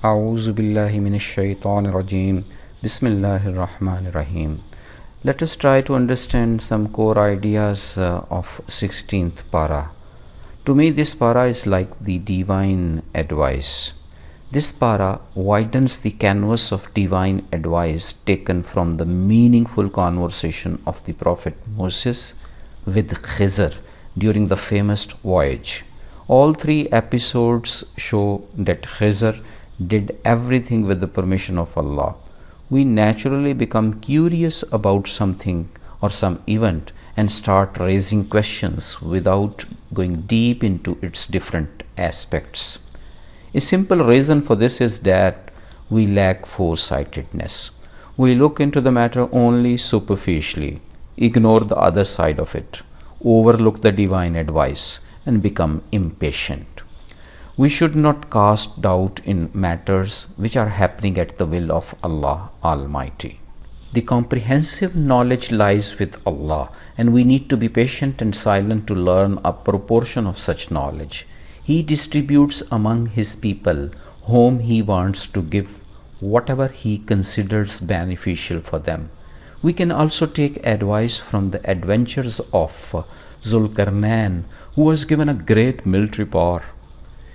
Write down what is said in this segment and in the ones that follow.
A'udhu billahi minash shaitanir rajim. Bismillahir rahmanir rahim. Let us try to understand some core ideas of 16th Parah. To me, this Parah is like the divine advice. This Parah widens the canvas of divine advice taken from the meaningful conversation of the Prophet Moses with Khizr during the famous voyage. All three episodes show that Khizr did everything with the permission of Allah. We naturally become curious about something or some event and start raising questions without going deep into its different aspects. A simple reason for this is that we lack foresightedness. We look into the matter only superficially, ignore the other side of it, overlook the divine advice, and become impatient. We should not cast doubt in matters which are happening at the will of Allah Almighty. The comprehensive knowledge lies with Allah, and we need to be patient and silent to learn a proportion of such knowledge. He distributes among His people whom He wants to give whatever He considers beneficial for them. We can also take advice from the adventures of Zulkarnain, who was given a great military power.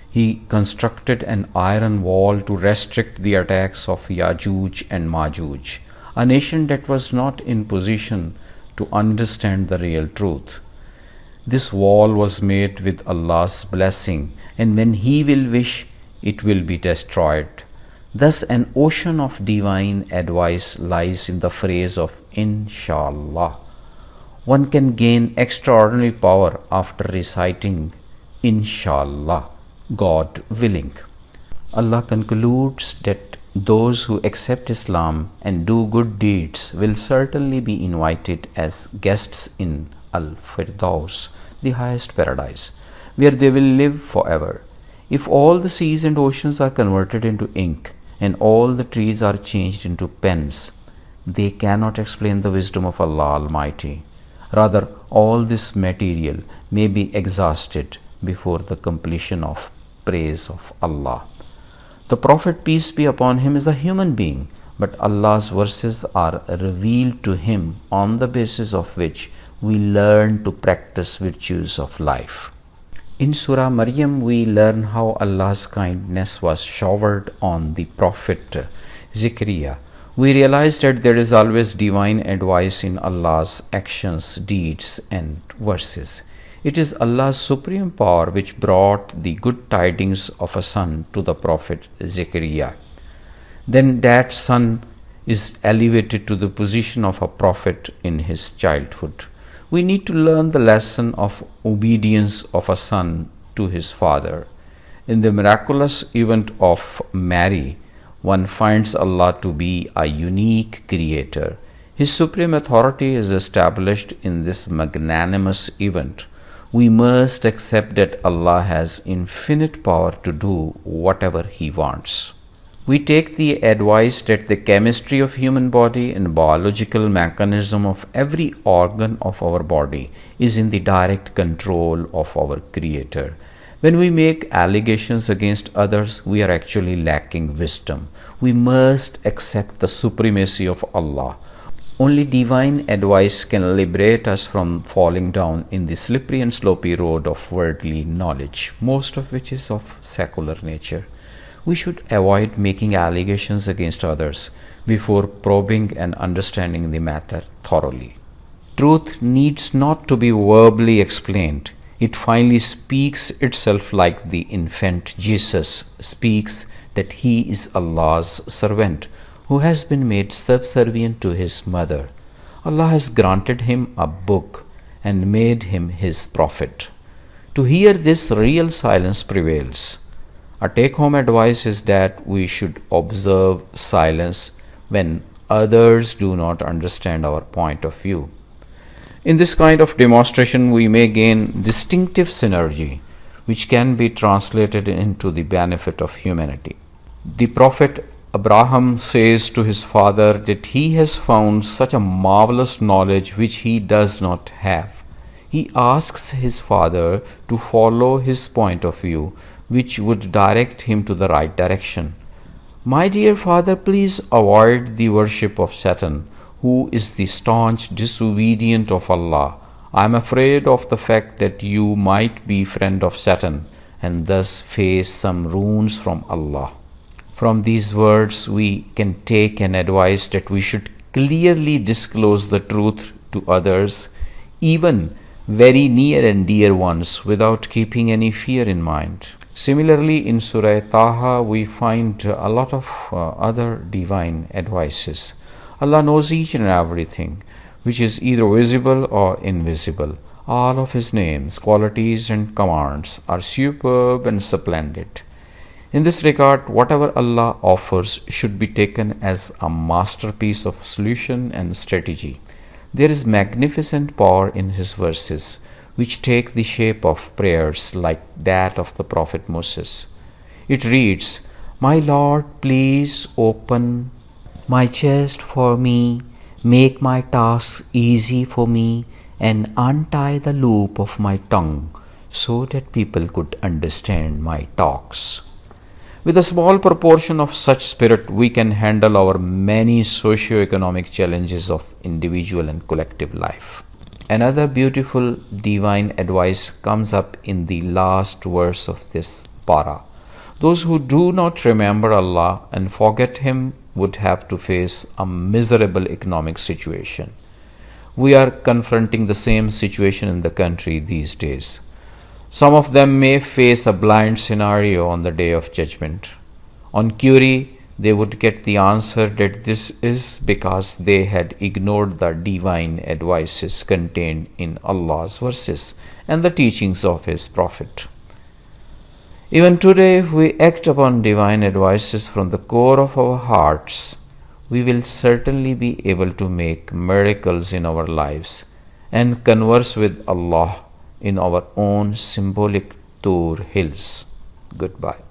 He constructed an iron wall to restrict the attacks of Yajuj and Majuj, a nation that was not in position to understand the real truth. This wall was made with Allah's blessing, and when He will wish, it will be destroyed. Thus, an ocean of divine advice lies in the phrase of Inshallah. One can gain extraordinary power after reciting Inshallah, God willing. Allah concludes that those who accept Islam and do good deeds will certainly be invited as guests in Al-Firdaus, the highest paradise, where they will live forever. If all the seas and oceans are converted into ink and all the trees are changed into pens, they cannot explain the wisdom of Allah Almighty. Rather, all this material may be exhausted before the completion of praise of Allah. The Prophet, peace be upon him, is a human being, but Allah's verses are revealed to him on the basis of which we learn to practice virtues of life. In Surah Maryam, we learn how Allah's kindness was showered on the Prophet Zechariah. We realize that there is always divine advice in Allah's actions, deeds, and verses. It is Allah's supreme power which brought the good tidings of a son to the Prophet Zechariah. Then that son is elevated to the position of a prophet in his childhood. We need to learn the lesson of obedience of a son to his father. In the miraculous event of Mary, one finds Allah to be a unique creator. His supreme authority is established in this magnanimous event. We must accept that Allah has infinite power to do whatever He wants. We take the advice that the chemistry of human body and biological mechanism of every organ of our body is in the direct control of our Creator. When we make allegations against others, we are actually lacking wisdom. We must accept the supremacy of Allah. Only divine advice can liberate us from falling down in the slippery and slopey road of worldly knowledge, most of which is of secular nature. We should avoid making allegations against others before probing and understanding the matter thoroughly. Truth needs not to be verbally explained. It finally speaks itself like the infant Jesus speaks that He is Allah's servant, who has been made subservient to his mother. Allah has granted him a book and made him his prophet. To hear this, real silence prevails. A take-home advice is that we should observe silence when others do not understand our point of view. In this kind of demonstration, we may gain distinctive synergy, which can be translated into the benefit of humanity. The Prophet Abraham says to his father that he has found such a marvelous knowledge which he does not have. He asks his father to follow his point of view, which would direct him to the right direction. My dear father, please avoid the worship of Satan, who is the staunch disobedient of Allah. I am afraid of the fact that you might be friend of Satan and thus face some ruins from Allah. From these words, we can take an advice that we should clearly disclose the truth to others, even very near and dear ones, without keeping any fear in mind. Similarly, in Surah Taha, we find a lot of other divine advices. Allah knows each and everything, which is either visible or invisible. All of His names, qualities, and commands are superb and splendid. In this regard, whatever Allah offers should be taken as a masterpiece of solution and strategy. There is magnificent power in His verses, which take the shape of prayers like that of the Prophet Moses. It reads, "My Lord, please open my chest for me, make my tasks easy for me, and untie the loop of my tongue so that people could understand my talks." With a small proportion of such spirit, we can handle our many socio-economic challenges of individual and collective life. Another beautiful divine advice comes up in the last verse of this para. Those who do not remember Allah and forget Him would have to face a miserable economic situation. We are confronting the same situation in the country these days. Some of them may face a blind scenario on the day of judgment. On query, they would get the answer that this is because they had ignored the divine advices contained in Allah's verses and the teachings of His Prophet. Even today, if we act upon divine advices from the core of our hearts, we will certainly be able to make miracles in our lives and converse with Allah in our own symbolic Tur hills. Goodbye.